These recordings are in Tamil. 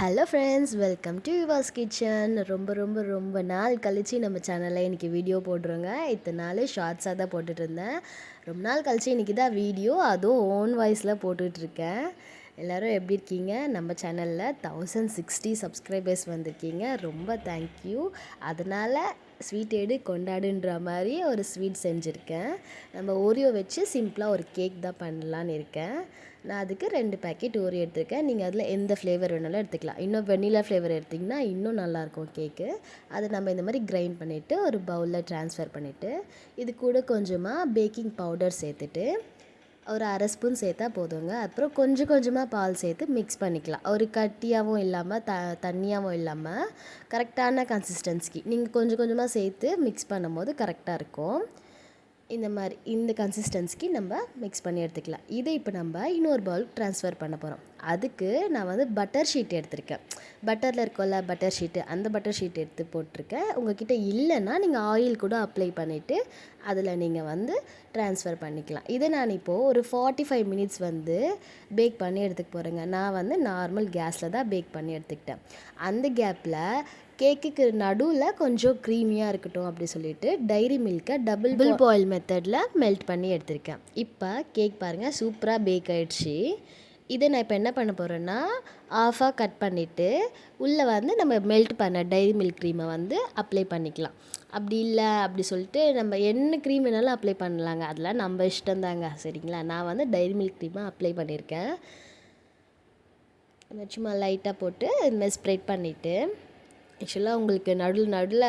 Hello friends, welcome to Yuva's kitchen. ரொம்ப நாள் கழித்து நம்ம சேனலில் இன்றைக்கி வீடியோ போடுறோங்க. இத்தனை நாள் ஷார்ட்ஸாக தான் போட்டுட்ருந்தேன். ரொம்ப நாள் கழித்து இன்றைக்கி தான் வீடியோ, அதுவும் ஓன் வாய்ஸில் போட்டுட்ருக்கேன். எல்லோரும் எப்படி இருக்கீங்க? நம்ம சேனலில் 1060 சப்ஸ்கிரைபர்ஸ் வந்திருக்கீங்க. ரொம்ப தேங்க்யூ. அதனால் ஸ்வீட் எடு கொண்டாடுன்ற மாதிரி ஒரு ஸ்வீட் செஞ்சுருக்கேன். நம்ம ஓரியோ வச்சு சிம்பிளாக ஒரு கேக் தான் பண்ணலான்னு இருக்கேன். நான் அதுக்கு 2 பேக்கெட் ஓரியோ எடுத்திருக்கேன். நீங்கள் அதில் எந்த ஃப்ளேவர் வேணாலும் எடுத்துக்கலாம். இன்னும் வெண்ணிலா ஃப்ளேவர் எடுத்திங்கன்னா இன்னும் நல்லாயிருக்கும் கேக்கு. அதை நம்ம இந்த மாதிரி கிரைண்ட் பண்ணிவிட்டு ஒரு பவுலில் ட்ரான்ஸ்ஃபர் பண்ணிவிட்டு, இது கூட கொஞ்சமாக பேக்கிங் பவுடர் சேர்த்துட்டு ஒரு அரை ஸ்பூன் சேர்த்தா போதுங்க. அப்புறம் கொஞ்சமாக பால் சேர்த்து மிக்ஸ் பண்ணிக்கலாம். ஒரு கட்டியாகவும் இல்லாமல் தண்ணியாகவும் இல்லாமல் கரெக்டான கன்சிஸ்டன்சிக்கு நீங்கள் கொஞ்சமாக சேர்த்து மிக்ஸ் பண்ணும்போது கரெக்டாக இருக்கும். இந்த கன்சிஸ்டன்சிக்கு நம்ம மிக்ஸ் பண்ணி எடுத்துக்கலாம். இதை இப்போ நம்ம இன்னொரு பவுல் ட்ரான்ஸ்ஃபர் பண்ண போகிறோம். அதுக்கு நான் பட்டர் ஷீட் எடுத்திருக்கேன். பட்டரில் இருக்கோல்ல பட்டர் ஷீட்டு, அந்த பட்டர் ஷீட் எடுத்து போட்டிருக்கேன். உங்கள்கிட்ட இல்லைன்னா நீங்கள் ஆயில் கூட அப்ளை பண்ணிவிட்டு அதில் நீங்கள் ட்ரான்ஸ்ஃபர் பண்ணிக்கலாம். இதை நான் இப்போது ஒரு 45 மினிட்ஸ் பேக் பண்ணி எடுத்துக்க போகிறேங்க. நான் நார்மல் கேஸில் தான் பேக் பண்ணி எடுத்துக்கிட்டேன். அந்த கேப்பில் கேக்குக்கு நடுவில் கொஞ்சம் க்ரீமியாக இருக்கட்டும் அப்படி சொல்லிட்டு டைரி மில்கை டபுள் பாயில் மெத்தடில் மெல்ட் பண்ணி எடுத்திருக்கேன். இப்போ கேக் பாருங்கள், சூப்பராக பேக் ஆகிடுச்சு. இதை நான் இப்போ என்ன பண்ண போகிறேன்னா, ஆஃபாக கட் பண்ணிவிட்டு உள்ளே நம்ம மெல்ட் பண்ண டைரி மில்க் க்ரீமை அப்ளை பண்ணிக்கலாம். அப்படி இல்லை அப்படி சொல்லிட்டு நம்ம என்ன க்ரீம் வேணாலும் அப்ளை பண்ணலாங்க. அதெல்லாம் நம்ம இஷ்டம்தாங்க, சரிங்களா? நான் டைரி மில்க் க்ரீமை அப்ளை பண்ணியிருக்கேன். சும்மா லைட்டாக போட்டு இதுமாதிரி ஸ்ப்ரெட் பண்ணிவிட்டு, ஆக்சுவலாக உங்களுக்கு நடுவில்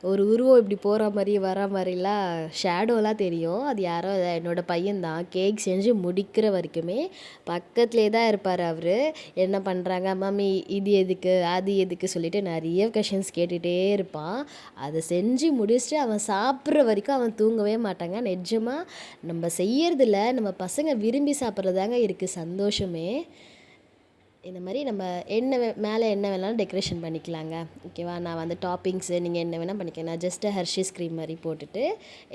ஒரு உருவம் இப்படி போகிற மாதிரி வர மாதிரிலாம் ஷேடோலாம் தெரியும். அது யாரோ என்னோடய பையன்தான். கேக் செஞ்சு முடிக்கிற வரைக்குமே பக்கத்துலேயே தான் இருப்பார் அவர். என்ன பண்ணுறாங்க மம்மி, இது எதுக்கு அது எதுக்கு சொல்லிட்டு நிறைய கொஷின்ஸ் கேட்டுகிட்டே இருப்பான். அதை செஞ்சு முடிச்சுட்டு அவன் சாப்பிட்ற வரைக்கும் அவன் தூங்கவே மாட்டாங்க. நிஜமாக நம்ம செய்யறதில்ல, நம்ம பசங்க விரும்பி சாப்பிட்றதாங்க இருக்குது சந்தோஷமே. இந்த மாதிரி நம்ம மேலே என்ன வேணாலும் டெக்கரேஷன் பண்ணிக்கலாங்க, ஓகேவா? நான் டாப்பிங்ஸு நீங்கள் என்ன வேணால் பண்ணிக்கலாம். நான் ஜஸ்ட்டு ஹெர்ஷீஸ் க்ரீம் மாதிரி போட்டுட்டு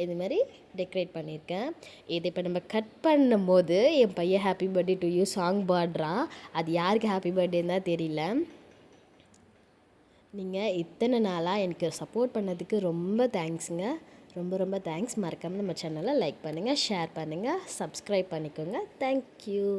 இது மாதிரி டெக்கரேட் பண்ணியிருக்கேன். இது இப்போ நம்ம கட் பண்ணும்போது என் பையன் happy birthday to you song பாடுறான். அது யாருக்கு ஹாப்பி பர்த்டேன்னு தான் தெரியல. நீங்கள் இத்தனை நாளாக எனக்கு சப்போர்ட் பண்ணதுக்கு ரொம்ப தேங்க்ஸுங்க. ரொம்ப தேங்க்ஸ். மறக்காமல் நம்ம சேனலை லைக் பண்ணுங்கள், ஷேர் பண்ணுங்கள், சப்ஸ்கிரைப் பண்ணிக்கோங்க. தேங்க்யூ.